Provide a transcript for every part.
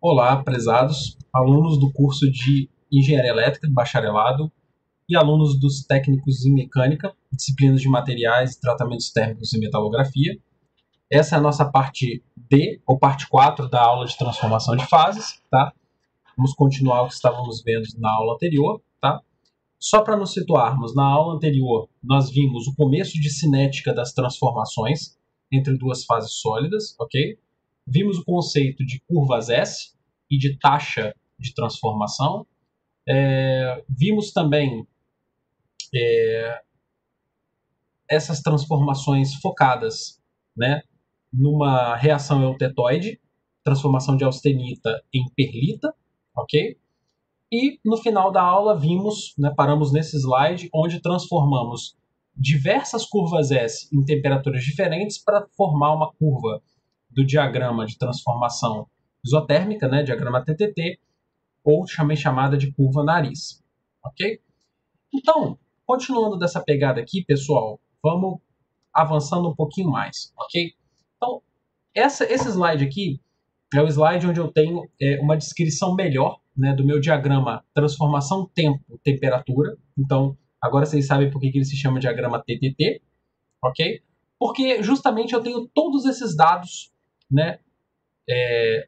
Olá, prezados alunos do curso de Engenharia Elétrica, bacharelado, e alunos dos técnicos em mecânica, disciplinas de materiais, tratamentos térmicos e metalografia. Essa é a nossa parte D, ou parte 4 da aula de transformação de fases, tá? Vamos continuar o que estávamos vendo na aula anterior, tá? Só para nos situarmos, na aula anterior nós vimos o começo de cinética das transformações entre duas fases sólidas, ok? Vimos o conceito de curvas S e de taxa de transformação. Vimos também essas transformações focadas, né, numa reação eutetoide, transformação de austenita em perlita, ok? E no final da aula vimos, né, paramos nesse slide, onde transformamos diversas curvas S em temperaturas diferentes para formar uma curva do diagrama de transformação isotérmica, né, diagrama TTT, ou também chamada de curva nariz, ok? Então, continuando dessa pegada aqui, pessoal, vamos avançando um pouquinho mais, ok? Então, esse slide aqui é o slide onde eu tenho uma descrição melhor, né, do meu diagrama transformação tempo-temperatura. Então, agora vocês sabem por que ele se chama diagrama TTT, ok? Porque justamente eu tenho todos esses dados, né,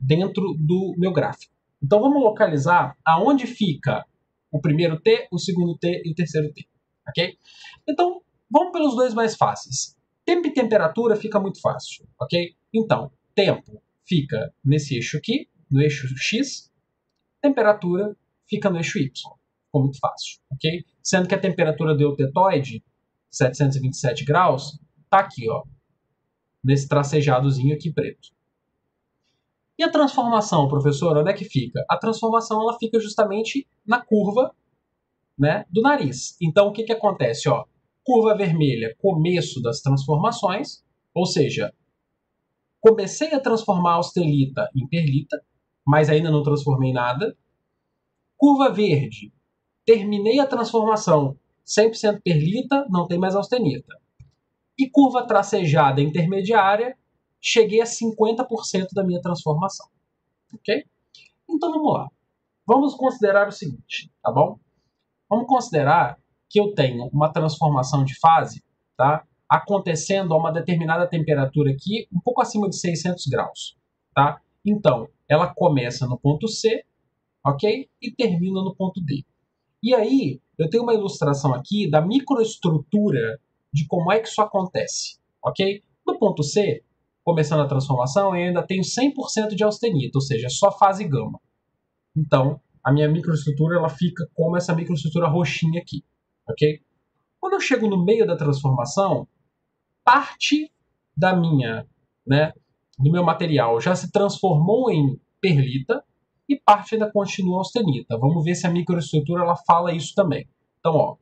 dentro do meu gráfico. Então vamos localizar aonde fica o primeiro T, o segundo T e o terceiro T, ok? Então vamos pelos dois mais fáceis. Tempo e temperatura fica muito fácil, ok? Então, tempo fica nesse eixo aqui, no eixo X, temperatura fica no eixo Y. Ficou muito fácil, ok? Sendo que a temperatura do eutetoide, 727 graus, tá aqui, ó, nesse tracejadozinho aqui preto. E a transformação, professor, onde é que fica? A transformação ela fica justamente na curva, né, do nariz. Então, o que acontece? Ó, curva vermelha, começo das transformações, ou seja, comecei a transformar a austenita em perlita, mas ainda não transformei nada. Curva verde, terminei a transformação 100% perlita, não tem mais austenita. E curva tracejada intermediária, cheguei a 50% da minha transformação. Ok? Então vamos lá. Vamos considerar o seguinte, tá bom? Vamos considerar que eu tenho uma transformação de fase, tá? Acontecendo a uma determinada temperatura aqui, um pouco acima de 600 graus, tá? Então, ela começa no ponto C, ok? E termina no ponto D. E aí, eu tenho uma ilustração aqui da microestrutura de como é que isso acontece, ok? No ponto C, começando a transformação, eu ainda tenho 100% de austenita, ou seja, só fase gama. Então, a minha microestrutura ela fica como essa microestrutura roxinha aqui, ok? Quando eu chego no meio da transformação, parte da minha, né, do meu material já se transformou em perlita e parte ainda continua austenita. Vamos ver se a microestrutura ela fala isso também. Então, ó,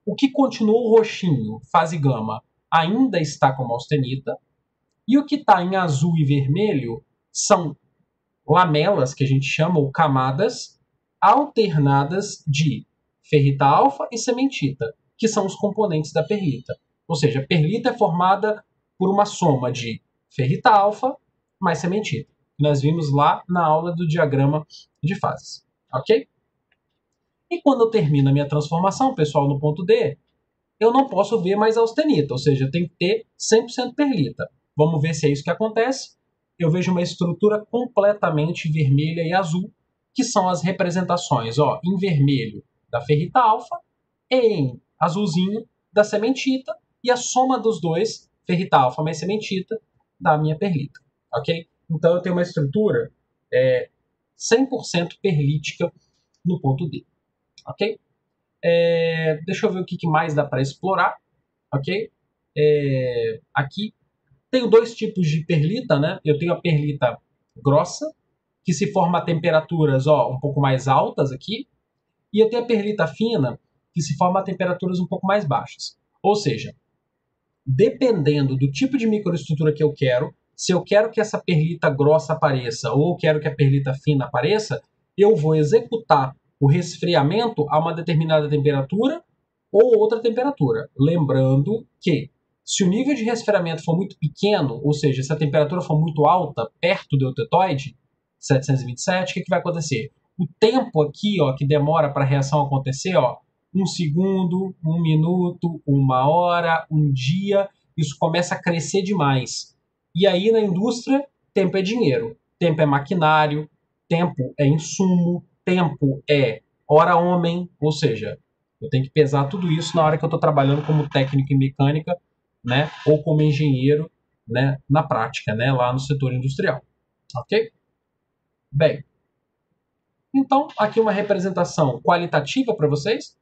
o que continuou roxinho, fase gama, ainda está como austenita, e o que está em azul e vermelho são lamelas, que a gente chama, ou camadas, alternadas de ferrita alfa e cementita, que são os componentes da perlita. Ou seja, a perlita é formada por uma soma de ferrita alfa mais cementita. Nós vimos lá na aula do diagrama de fases. Ok? E quando eu termino a minha transformação, pessoal, no ponto D, eu não posso ver mais austenita, ou seja, eu tenho que ter 100% perlita. Vamos ver se é isso que acontece. Eu vejo uma estrutura completamente vermelha e azul, que são as representações, ó, em vermelho da ferrita alfa e em azulzinho da cementita, e a soma dos dois, ferrita alfa mais cementita, da minha perlita, ok? Então eu tenho uma estrutura 100% perlítica no ponto D, ok? Deixa eu ver o que mais dá para explorar, ok? Aqui tenho dois tipos de perlita, né? Eu tenho a perlita grossa, que se forma a temperaturas um pouco mais altas aqui, e eu tenho a perlita fina, que se forma a temperaturas um pouco mais baixas. Ou seja, dependendo do tipo de microestrutura que eu quero, se eu quero que essa perlita grossa apareça ou eu quero que a perlita fina apareça, eu vou executar o resfriamento a uma determinada temperatura ou outra temperatura. Lembrando que se o nível de resfriamento for muito pequeno, ou seja, se a temperatura for muito alta, perto do eutetoide, 727, o que vai acontecer? O tempo aqui, ó, que demora para a reação acontecer, ó, 1 segundo, 1 minuto, 1 hora, 1 dia, isso começa a crescer demais. E aí na indústria, tempo é dinheiro, tempo é maquinário, tempo é insumo, tempo é hora homem, ou seja, eu tenho que pesar tudo isso na hora que eu estou trabalhando como técnico em mecânica, né, ou como engenheiro, né, na prática, né, lá no setor industrial. Ok? Bem, então aqui uma representação qualitativa para vocês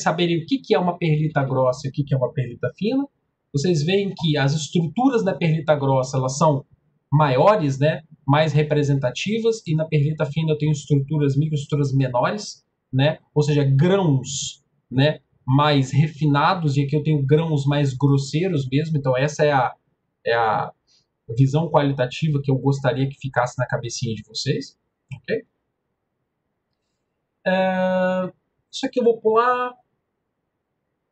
saberem o que é uma perlita grossa e o que é uma perlita fina. Vocês veem que as estruturas da perlita grossa elas são maiores, né, mais representativas, e na perlita fina eu tenho microestruturas menores, né, ou seja, grãos, né, mais refinados, e aqui eu tenho grãos mais grosseiros mesmo. Então essa é a visão qualitativa que eu gostaria que ficasse na cabecinha de vocês. Ok? Isso aqui eu vou pular,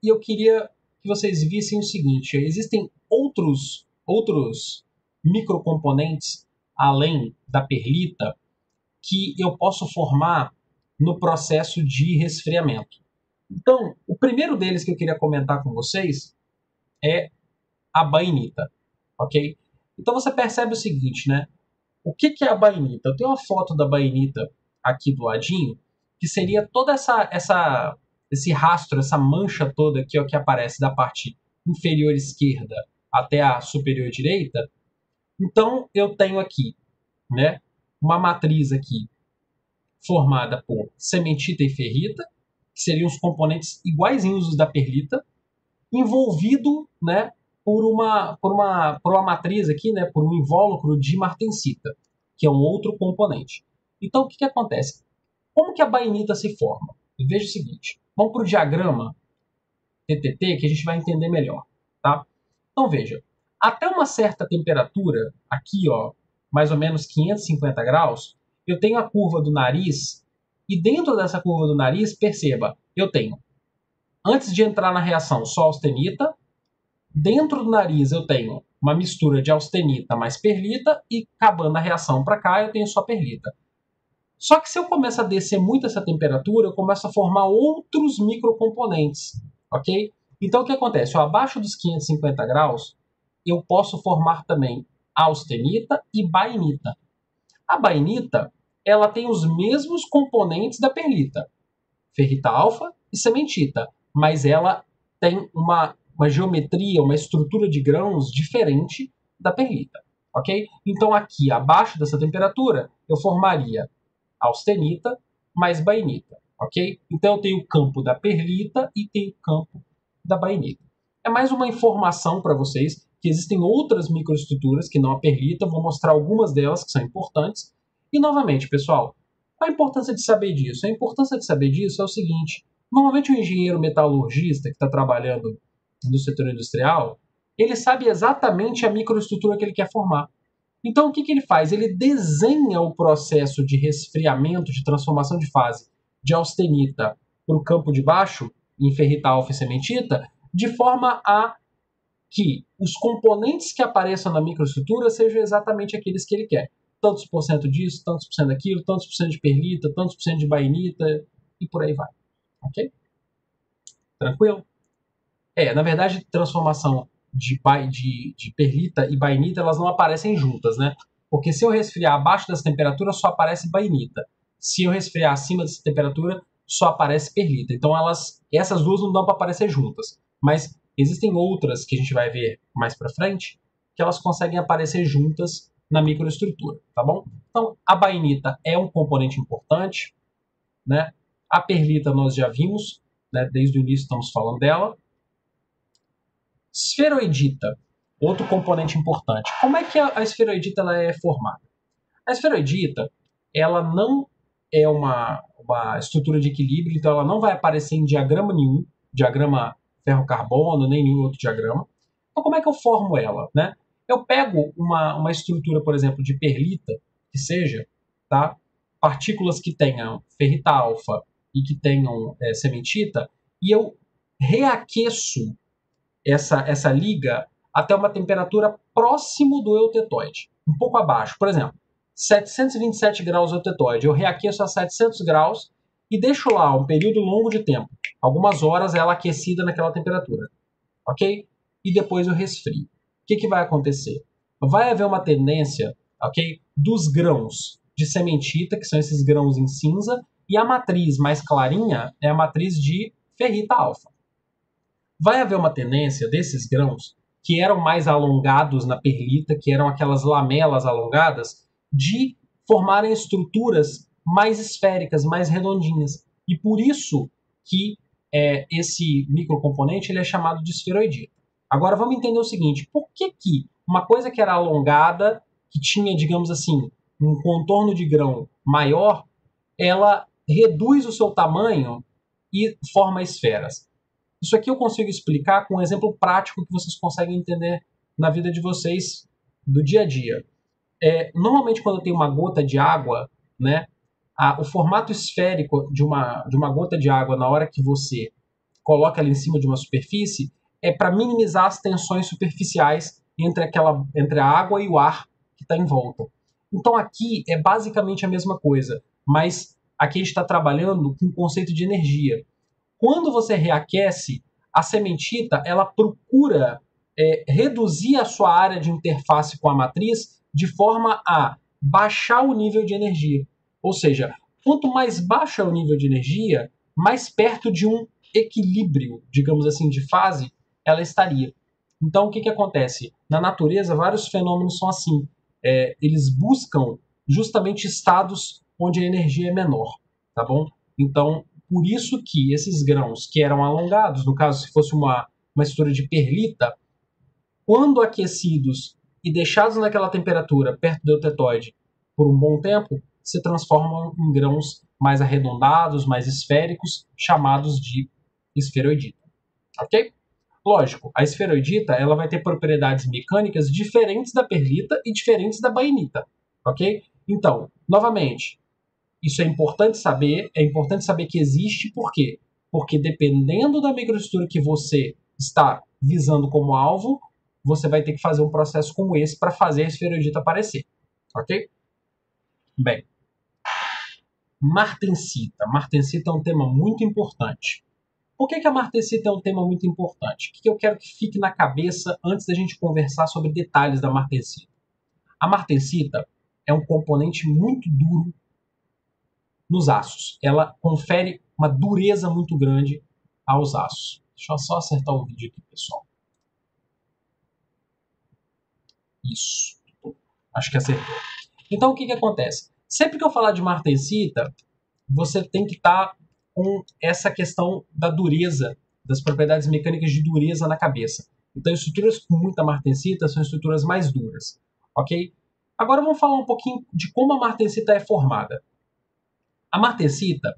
e eu queria que vocês vissem o seguinte: existem outros microcomponentes além da perlita que eu posso formar no processo de resfriamento. Então, o primeiro deles que eu queria comentar com vocês é a bainita, ok? Então você percebe o seguinte, né? O que é a bainita? Eu tenho uma foto da bainita aqui do ladinho, que seria toda esse rastro, essa mancha toda aqui, ó, que aparece da parte inferior esquerda até a superior direita. Então eu tenho aqui, né, uma matriz aqui formada por cementita e ferrita, que seriam os componentes iguaizinhos os da perlita, envolvido, né, por uma matriz aqui, né, por um invólucro de martensita, que é um outro componente. Então, o que acontece? Como que a bainita se forma? Veja o seguinte, vamos para o diagrama TTT que a gente vai entender melhor, tá? Então, veja, até uma certa temperatura, aqui, ó, mais ou menos 550 graus, eu tenho a curva do nariz, e dentro dessa curva do nariz, perceba, eu tenho, antes de entrar na reação, só austenita. Dentro do nariz eu tenho uma mistura de austenita mais perlita, e acabando a reação para cá eu tenho só perlita. Só que se eu começo a descer muito essa temperatura, eu começo a formar outros microcomponentes, ok? Então o que acontece? Abaixo dos 550 graus, eu posso formar também austenita e bainita. A bainita, ela tem os mesmos componentes da perlita, ferrita alfa e cementita, mas ela tem uma geometria, uma estrutura de grãos diferente da perlita, ok? Então aqui, abaixo dessa temperatura, eu formaria austenita mais bainita, ok? Então eu tenho o campo da perlita e tenho o campo da bainita. É mais uma informação para vocês que existem outras microestruturas que não a perlita, vou mostrar algumas delas que são importantes. E novamente, pessoal, qual a importância de saber disso? A importância de saber disso é o seguinte: normalmente o engenheiro metalurgista que está trabalhando no setor industrial, ele sabe exatamente a microestrutura que ele quer formar. Então, o que ele faz? Ele desenha o processo de resfriamento, de transformação de fase de austenita para o campo de baixo, em ferrita alfa e cementita, de forma a que os componentes que apareçam na microestrutura sejam exatamente aqueles que ele quer. Tantos por cento disso, tantos por cento daquilo, tantos por cento de perlita, tantos por cento de bainita, e por aí vai. Ok? Tranquilo? Na verdade, transformação de perlita e bainita, elas não aparecem juntas, né? Porque se eu resfriar abaixo dessa temperatura, só aparece bainita. Se eu resfriar acima dessa temperatura, só aparece perlita. Então, essas duas não dão para aparecer juntas. Mas existem outras que a gente vai ver mais para frente, que elas conseguem aparecer juntas na microestrutura, tá bom? Então, a bainita é um componente importante, né? A perlita nós já vimos, né? Desde o início estamos falando dela. Esferoidita, outro componente importante. Como é que a esferoidita ela é formada? A esferoidita, ela não é uma estrutura de equilíbrio, então ela não vai aparecer em diagrama nenhum, diagrama ferro-carbono, nem nenhum outro diagrama. Então como é que eu formo ela, né? Eu pego uma estrutura, por exemplo, de perlita, que seja, tá? Partículas que tenham ferrita alfa e que tenham cementita, e eu reaqueço essa liga até uma temperatura próximo do eutetoide, um pouco abaixo. Por exemplo, 727 graus é o tetóide. Eu reaqueço a 700 graus e deixo lá um período longo de tempo. Algumas horas ela aquecida naquela temperatura. Ok? E depois eu resfrio. O que vai acontecer? Vai haver uma tendência, ok, dos grãos de sementita, que são esses grãos em cinza, e a matriz mais clarinha é a matriz de ferrita alfa. Vai haver uma tendência desses grãos, que eram mais alongados na perlita, que eram aquelas lamelas alongadas, de formarem estruturas mais esféricas, mais redondinhas. E por isso que esse microcomponente ele é chamado de esferoidita. Agora vamos entender o seguinte, por que uma coisa que era alongada, que tinha, digamos assim, um contorno de grão maior, ela reduz o seu tamanho e forma esferas? Isso aqui eu consigo explicar com um exemplo prático que vocês conseguem entender na vida de vocês do dia a dia. Normalmente quando tem uma gota de água, né, o formato esférico de uma gota de água na hora que você coloca ela em cima de uma superfície é para minimizar as tensões superficiais entre a água e o ar que está em volta. Então aqui é basicamente a mesma coisa, mas aqui a gente está trabalhando com o conceito de energia. Quando você reaquece, a sementita ela procura reduzir a sua área de interface com a matriz de forma a baixar o nível de energia. Ou seja, quanto mais baixo é o nível de energia, mais perto de um equilíbrio, digamos assim, de fase, ela estaria. Então, o que acontece? Na natureza, vários fenômenos são assim. Eles buscam justamente estados onde a energia é menor, tá bom? Então, por isso que esses grãos que eram alongados, no caso, se fosse uma estrutura de perlita, quando aquecidos e deixados naquela temperatura perto do tetóide por um bom tempo, se transformam em grãos mais arredondados, mais esféricos, chamados de esferoidita. Ok? Lógico, a esferoidita ela vai ter propriedades mecânicas diferentes da perlita e diferentes da bainita. Ok? Então, novamente, isso é importante saber que existe, por quê? Porque dependendo da microestrutura que você está visando como alvo, você vai ter que fazer um processo como esse para fazer a esferoidita aparecer. Ok? Bem, martensita. Martensita é um tema muito importante. Por que a martensita é um tema muito importante? O que eu quero que fique na cabeça antes da gente conversar sobre detalhes da martensita? A martensita é um componente muito duro nos aços. Ela confere uma dureza muito grande aos aços. Deixa eu só acertar o vídeo aqui, pessoal. Isso. Acho que acertou. Então, o que acontece? Sempre que eu falar de martensita, você tem que estar com essa questão da dureza, das propriedades mecânicas de dureza na cabeça. Então, estruturas com muita martensita são estruturas mais duras. Ok? Agora vamos falar um pouquinho de como a martensita é formada. A martensita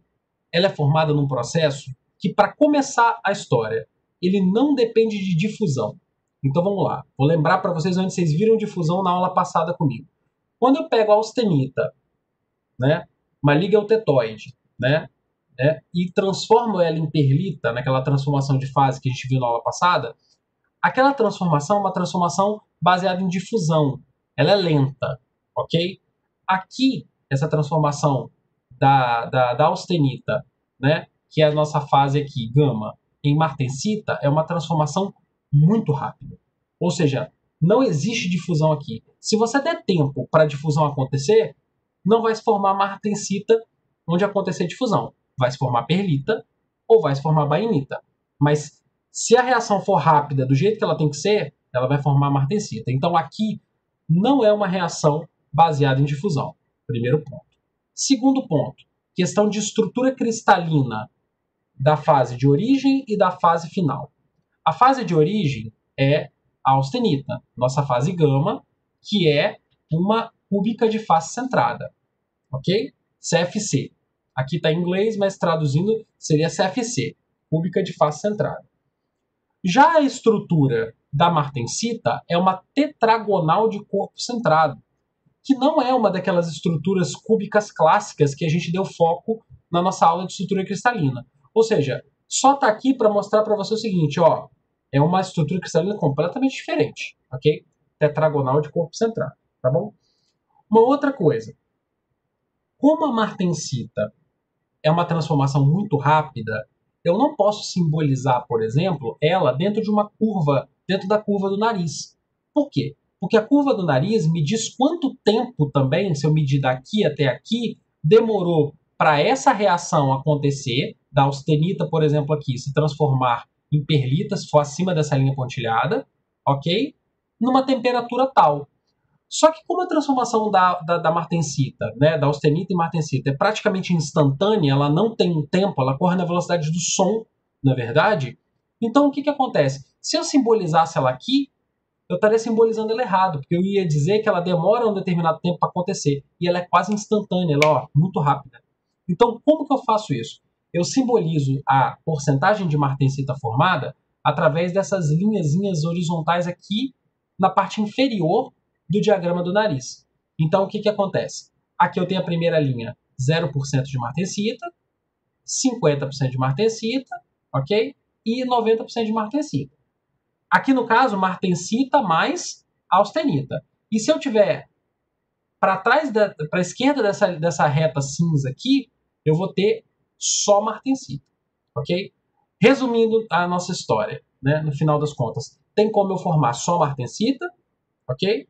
ela é formada num processo que, para começar a história, ele não depende de difusão. Então vamos lá. Vou lembrar para vocês onde vocês viram difusão na aula passada comigo. Quando eu pego a austenita, né, uma liga eutetoide, né, e transformo ela em perlita, naquela transformação de fase que a gente viu na aula passada, aquela transformação é uma transformação baseada em difusão. Ela é lenta, ok? Aqui, essa transformação da austenita, né, que é a nossa fase aqui, gama, em martensita, é uma transformação muito rápida. Ou seja, não existe difusão aqui. Se você der tempo para a difusão acontecer, não vai se formar martensita onde acontecer difusão. Vai se formar perlita ou vai se formar bainita. Mas se a reação for rápida do jeito que ela tem que ser, ela vai formar martensita. Então aqui não é uma reação baseada em difusão. Primeiro ponto. Segundo ponto, questão de estrutura cristalina da fase de origem e da fase final. A fase de origem é a austenita, nossa fase gama, que é uma cúbica de face centrada, ok? CFC. Aqui está em inglês, mas traduzindo seria CFC, cúbica de face centrada. Já a estrutura da martensita é uma tetragonal de corpo centrado, que não é uma daquelas estruturas cúbicas clássicas que a gente deu foco na nossa aula de estrutura cristalina. Ou seja, só está aqui para mostrar para você o seguinte, ó, é uma estrutura cristalina completamente diferente, ok? Tetragonal de corpo centrado, tá bom? Uma outra coisa, como a martensita é uma transformação muito rápida, eu não posso simbolizar, por exemplo, ela dentro de uma curva, dentro da curva do nariz. Por quê? Porque a curva do nariz me diz quanto tempo também, se eu medir daqui até aqui, demorou para essa reação acontecer, da austenita, por exemplo, aqui, se transformar em perlita, se for acima dessa linha pontilhada, ok? Numa temperatura tal. Só que como a transformação da martensita, né, da austenita em martensita, é praticamente instantânea, ela não tem um tempo, ela corre na velocidade do som, na verdade, então o que acontece? Se eu simbolizasse ela aqui, eu estaria simbolizando ela errado, porque eu ia dizer que ela demora um determinado tempo para acontecer, e ela é quase instantânea, ela é muito rápida. Então, como que eu faço isso? Eu simbolizo a porcentagem de martensita formada através dessas linhazinhas horizontais aqui na parte inferior do diagrama do nariz. Então, o que acontece? Aqui eu tenho a primeira linha, 0% de martensita, 50% de martensita, ok? E 90% de martensita. Aqui no caso, martensita mais austenita. E se eu tiver para trás, para a esquerda dessa reta cinza aqui, eu vou ter só martensita, ok? Resumindo a nossa história, né, no final das contas, tem como eu formar só martensita, ok?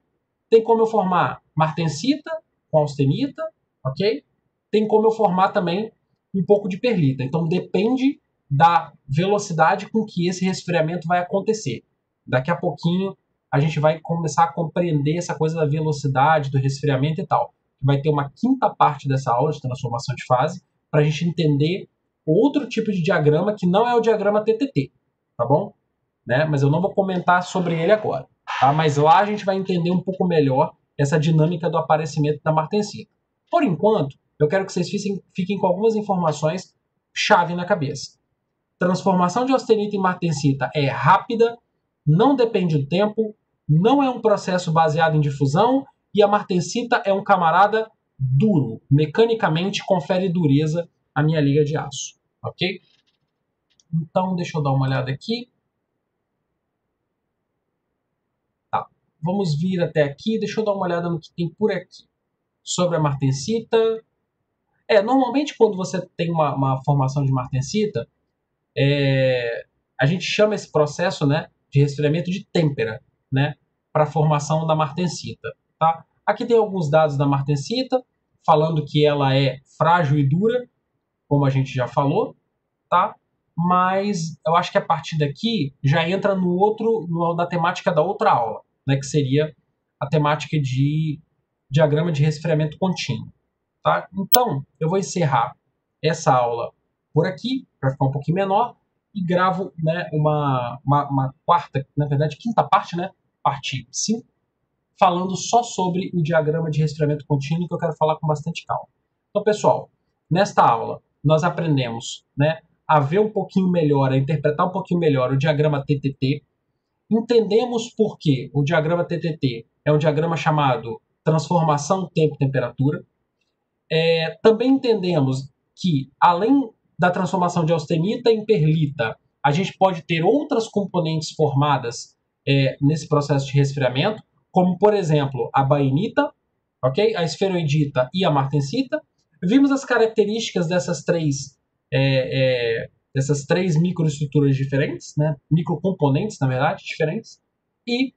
Tem como eu formar martensita com austenita, ok? Tem como eu formar também um pouco de perlita. Então depende da velocidade com que esse resfriamento vai acontecer. Daqui a pouquinho a gente vai começar a compreender essa coisa da velocidade, do resfriamento e tal. Vai ter uma quinta parte dessa aula de transformação de fase para a gente entender outro tipo de diagrama que não é o diagrama TTT, tá bom? Né? Mas eu não vou comentar sobre ele agora. Tá? Mas lá a gente vai entender um pouco melhor essa dinâmica do aparecimento da martensita. Por enquanto, eu quero que vocês fiquem com algumas informações chave na cabeça. Transformação de austenita em martensita é rápida, não depende do tempo, não é um processo baseado em difusão e a martensita é um camarada duro. Mecanicamente confere dureza à minha liga de aço. Ok? Então, deixa eu dar uma olhada aqui. Tá. Vamos vir até aqui. Deixa eu dar uma olhada no que tem por aqui. Sobre a martensita. Normalmente quando você tem uma formação de martensita, a gente chama esse processo, né, de resfriamento de têmpera, né, para a formação da martensita. Tá? Aqui tem alguns dados da martensita, falando que ela é frágil e dura, como a gente já falou, tá? Mas eu acho que a partir daqui já entra na temática da outra aula, né, que seria a temática de diagrama de resfriamento contínuo. Tá? Então, eu vou encerrar essa aula por aqui, para ficar um pouquinho menor, e gravo, né, uma quarta, na verdade, quinta parte, né, parte 5, falando só sobre o diagrama de resfriamento contínuo, que eu quero falar com bastante calma. Então, pessoal, nesta aula, nós aprendemos, né, a ver um pouquinho melhor, a interpretar um pouquinho melhor o diagrama TTT, entendemos por que o diagrama TTT é um diagrama chamado transformação tempo-temperatura. Também entendemos que, além da transformação de austenita em perlita, a gente pode ter outras componentes formadas nesse processo de resfriamento, como, por exemplo, a bainita, okay? A esferoidita e a martensita. Vimos as características dessas três microestruturas diferentes, né? Microcomponentes, na verdade, diferentes, e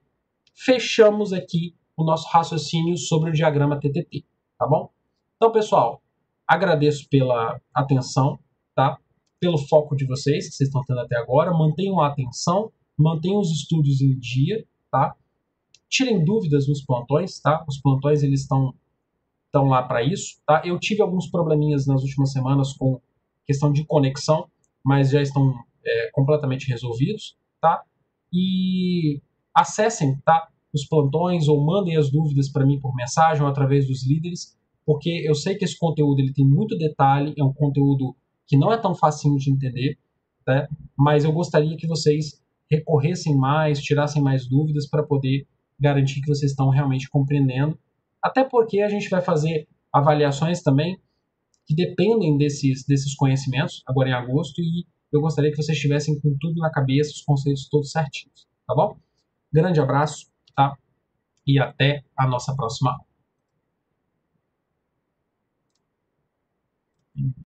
fechamos aqui o nosso raciocínio sobre o diagrama TTT, tá bom? Então, pessoal, agradeço pela atenção, tá? Pelo foco de vocês que vocês estão tendo até agora. Mantenham a atenção, mantenham os estudos em dia, tá? Tirem dúvidas nos plantões, tá? Os plantões, eles estão lá para isso, tá? Eu tive alguns probleminhas nas últimas semanas com questão de conexão, mas já estão completamente resolvidos, tá? E acessem, tá, os plantões ou mandem as dúvidas para mim por mensagem ou através dos líderes, porque eu sei que esse conteúdo ele tem muito detalhe, é um conteúdo que não é tão facinho de entender, tá? Mas eu gostaria que vocês recorressem mais, tirassem mais dúvidas para poder garantir que vocês estão realmente compreendendo. Até porque a gente vai fazer avaliações também que dependem desses conhecimentos, agora em agosto, e eu gostaria que vocês estivessem com tudo na cabeça, os conceitos todos certinhos, tá bom? Grande abraço, tá? E até a nossa próxima aula.